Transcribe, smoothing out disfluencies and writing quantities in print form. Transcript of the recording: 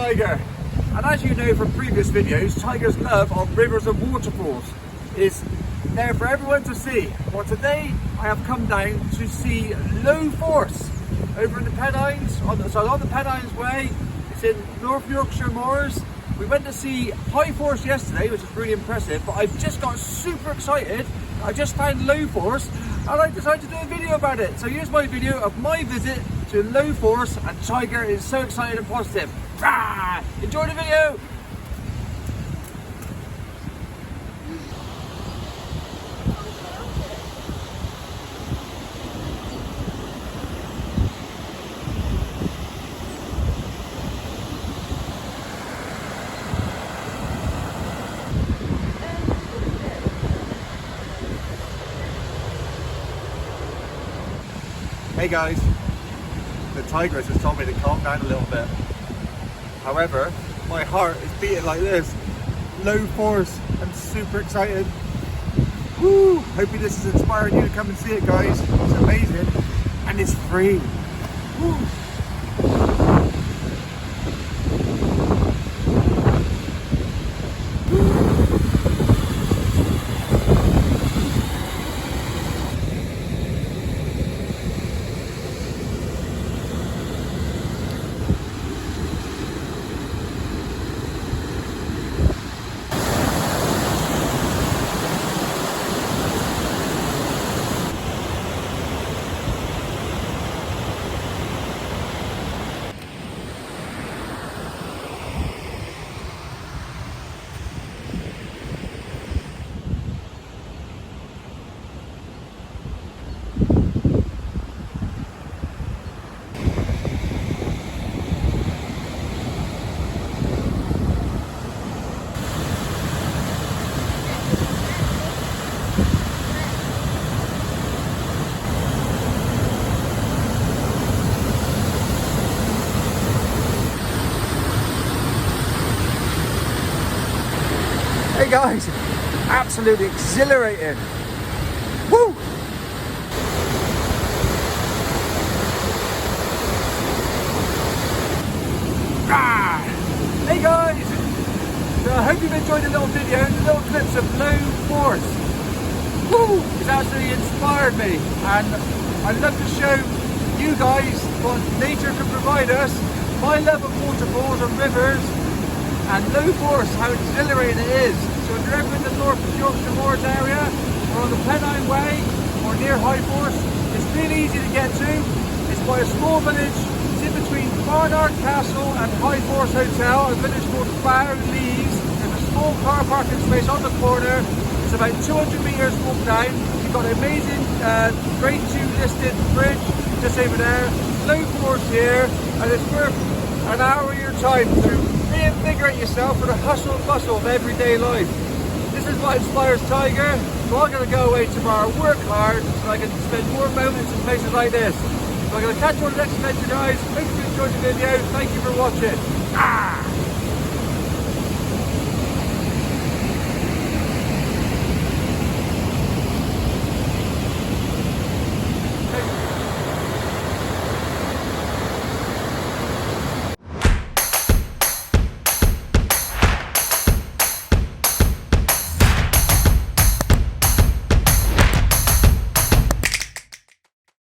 Tiger, and as you know from previous videos, Tiger's love of rivers and waterfalls is there for everyone to see. Well, today I have come down to see Low Force over in the Pennines, on the Pennines Way. It's in North Yorkshire Moors. We went to see High Force yesterday, which is really impressive, but I've just got super excited. I just found Low Force and I decided to do a video about it. So here's my video of my visit to Low Force, and Tiger is so excited and positive. Rah! Enjoy the video! Hey guys, the Tiger has just told me to calm down a little bit. However, my heart is beating like this. Low Force, I'm super excited. Woo! Hoping this is inspiring you to come and see it, guys. It's amazing and it's free. Woo! Hey guys, absolutely exhilarating. Woo! Ah! Hey guys! So I hope you've enjoyed the little video, the little clips of Low Force. Woo! It's absolutely inspired me, and I'd love to show you guys what nature can provide us, my love of waterfalls and rivers, and Low Force, how exhilarating it is. So if you're ever in the North Yorkshire Moors area, or on the Pennine Way, or near High Force, it's really easy to get to. It's by a small village. It's in between Barnard Castle and High Force Hotel, a village called Lees. There's a small car parking space on the corner. It's about 200 metres walk down. You've got an amazing grade 2 listed bridge just over there. Low Force here, and it's worth an hour of your time to reinvigorate yourself for the hustle and bustle of everyday life. This is what inspires Tiger, so I'm going to go away tomorrow, work hard, so I can spend more moments in places like this. So I'm going to catch you on the next adventure, guys. Hope you enjoyed the video. Thank you for watching. Ah!